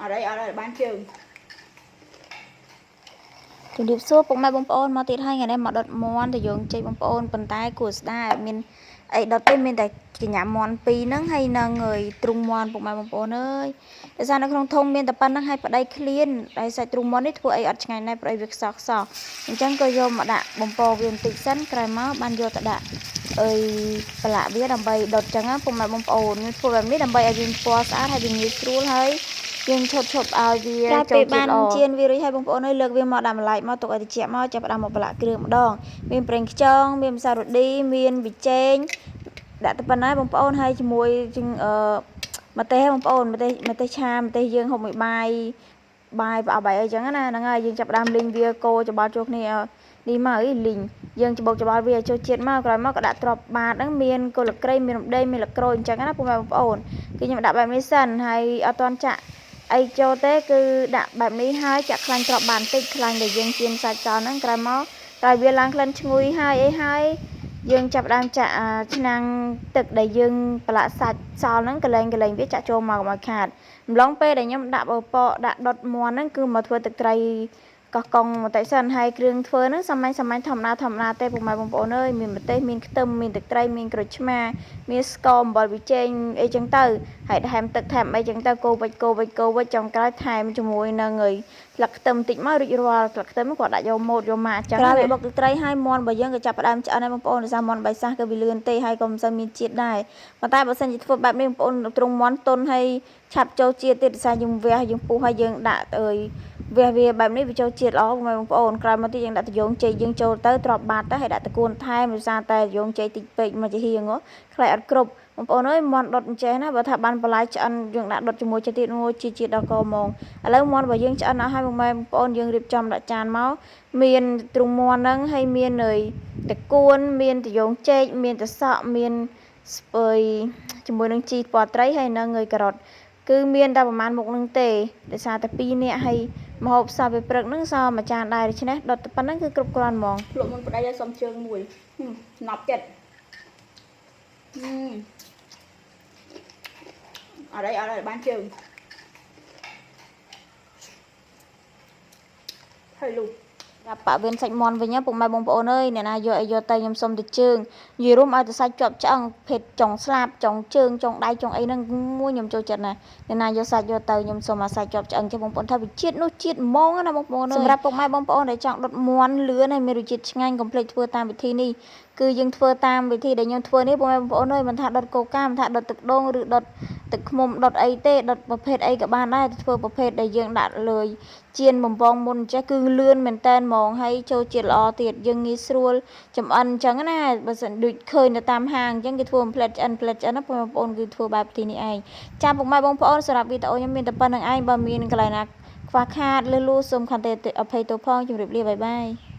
ở đây bán trườngជំរាបសួរពុកម៉ែបងប្អូនមកទៀតហើយថ្ងៃនេះមកដុតមន់ទៅយើងចេញបងប្អូនប៉ុន្តែគួរស្ដាយមានអីដុតទេមានតែកញ្ញាមន់2ហ្នឹងហើយនឹងទ្រុងមន់ពុកម៉ែបងប្អូនអើយដោយសារនៅក្នុងធុងមានតែប៉ុណ្្នឹងហើយប្តីឃ្លានហើយសាច់ទ្រុងមន់នេះធ្វើអីអត់ឆ្ងាញ់ដែរប្តីវាខ្សោះអញ្ចឹងក៏យកមកដាក់បំពងវាបន្តិចសិនក្រោយមកបានយកទៅដាក់ប្រឡាក់វាដើម្បីដុតអញ្ចឹងពុកម៉ែបងប្អូនខ្ញុំធ្វើបែបនេះដើម្បីឲ្យវាពណ៌ស្អាតហើយវាងាយស្រួលហើយយើងឈប់ឲ្យវាចូលបានជៀនវារួចហើយបងប្អូនអើយលើកវាមកដាក់ម្លាយមកទុកឲ្យត្រជាក់មកចាប់ផ្ដើមមកប្រឡាក់គ្រឿងម្ដងមានប្រេងខ្យងមានម្សៅរ៉ូឌីមានប៊ីចេងដាក់ទៅប៉ុណ្ណាបងប្អូនហើយជាមួយម្ទេសបងប្អូនម្ទេសឆាម្ទេសយើងហូបមួយបាយប្រអប់បាយអីចឹងណាហ្នឹងហើយយើងចាប់ផ្ដើមលីងវាកូរច្បល់ចូលគ្នានេះមកលីងយើងច្បោកច្បល់វាចូលជាតិមកក្រោយមកក៏ដាក់ទ្រាប់បាតហ្នឹងមានគល់ក្រីមានរំដេងមានលក្រូចអញ្ចឹងណាបងប្អូនគឺខ្ញុំដាក់បែបនេះសិនហើយអត់ទាន់ចាក់អីចូលទេគឺដាក់បែបនេះហើយចាក់ខ្លាញ់ទ្រាប់បានតិចខ្លាញ់ដែលយើងជៀនសាច់ចោលហ្នឹងក្រោយមកតែវាឡើងក្លិនឈ្ងុយហើយអីហើយយើងចាប់ដើមចាក់ឆ្នាំងទឹកដែលយើងប្រឡាក់សាច់សល់ហ្នឹងកលែងវាចាក់ចូលមកកុំឲ្យខាតម្លងពេលដែលខ្ញុំដាក់ដាក់ដុតមាន់ហ្នឹងគឺមកធ្វើទឹកត្រីកោះកុងបន្តិចសិនហើយគ្រឿងធ្វើហ្នឹងសាមញ្ញធម្មតាទេពុកម៉ែបងប្អូនអើយមានម្ទេសមានខ្ទឹមមានទឹកត្រីមានក្រូចឆ្មាមានស្ករអំបិលប៊ីចេងអីចឹងទៅហើយថែមទឹកថែមអីចឹងទៅកូរវិចចុងក្រោយថែមជាមួយនឹងស្លឹកខ្ទឹមតិចមករួចរាល់ស្លឹកខ្ទឹមគាត់ដាក់យកម៉ូតយកម៉ាចឹងក្រោយវាបុកទឹកត្រីហើយមាន់របស់យើងក៏ចាប់ផ្ដើមឆ្អិនហើយបងប្អូនដោយសារមាន់បៃសាសគឺវាលឿនទេហើយក៏មិនសូវមានជាតិដែរប៉ុន្តែបើសិនជាធ្វើបែបនេះបងប្អូនទ្រុងមាន់ទុនហើយឆាប់ចូលជាតិទៀតដោយសារយើងវះយើងពុះហើយយើងដាក់វះវាបែបនេះវាចូលជាតិល្អបងប្អូនក្រោយមកទៀតយើងដាក់ត្រយូងចេកយើងចូលទៅទ្រាប់បាតទៅហើយដាក់តកួនថែមដោយសារតែត្រយូងចេកតិចពេកមកជាហៀងខ្លាយអត់គ្រប់បងប្អូនអើយមាន់ដុតអញ្ចេះណាបើថាបានបន្លែឆ្អិនយើងដាក់ដុតជាមួយជាតិជាតិដល់កហ្មងឥឡូវមាន់របស់យើងឆ្អិនអស់ហើយបងប្អូនយើងរៀបចំដាក់ចានមកមានទ្រុងមាន់ហ្នឹងហើយមានតកួនមានត្រយូងចេកមានតសក់មានស្ពៃជាមួយនឹងជីពណ៌ត្រីហើយនឹងការ៉ុតគឺមានតែប្រហែលមុខនឹងទេដោយសារតែ2នាក់ហើយម្ហូបសោះពេលព្រឹកហ្នឹងសល់មួយចានដែរដូច្នេះដុតប៉ុណ្ណឹងគឺគ្រប់គ្រាន់ហ្មងលក់មុនប្តីឲ្យសុំជើងមួយស្នប់ចិត្តở đây bán trường hơi lụtដាក់ប៉ាវិញសាច់មាន់វិញពុកម៉ែបងប្អូនអើយអ្នកណាយកឲ្យយកទៅខ្ញុំសុំទៅជើងនិយាយរួមឲ្យទៅសាច់ជាប់ឆ្អឹងភេទចុងស្លាបចុងជើងចុងដៃចុងអីហ្នឹងមួយខ្ញុំចូលចិត្តណាអ្នកណាយកសាច់យកទៅខ្ញុំសុំឲ្យសាច់ជាប់ឆ្អឹងចេះបងប្អូនថាវាជាតិនោះជាតិហ្មងណាបងប្អូនអើយសម្រាប់ពុកម៉ែបងប្អូនដែលចង់ដុតមាន់លឿនហើយមានរសជាតិឆ្ងាញ់កុំភ្លេចធ្វើតាមវិធីនេះគឺយើងធ្វើតាមវិធីដែលខ្ញុំធ្វើនេះបងប្អូនអើយមិនថាដុតកូកាមិនថាដុតទឹកដូងឬដុតទឹកឃ្មុំដុតអីទេដុតប្រភេទអីក៏បានដែរធ្វើប្រភេទដែលយើងដាក់លើជៀនបំពងមុនចេះគឺលឿនមែនតែនហ្មងហើយចូលជាតិល្អទៀតយើងងាយស្រួលចំអិនអញ្ចឹងណាបើសិនដូចឃើញនៅតាមហាងអញ្ចឹងគេធ្វើផ្លែតឆ្អិនណាបងប្អូនគឺធ្វើបែបទីនេះឯងចាំពុកម៉ែបងប្អូនសម្រាប់វីដេអូខ្ញុំមានតែប៉ុណ្្នឹងឯងបើមានកន្លែងណាខ្វះខាតលឺសូមខន្តីអភ័យទោសផងជម្រាបលាបាយ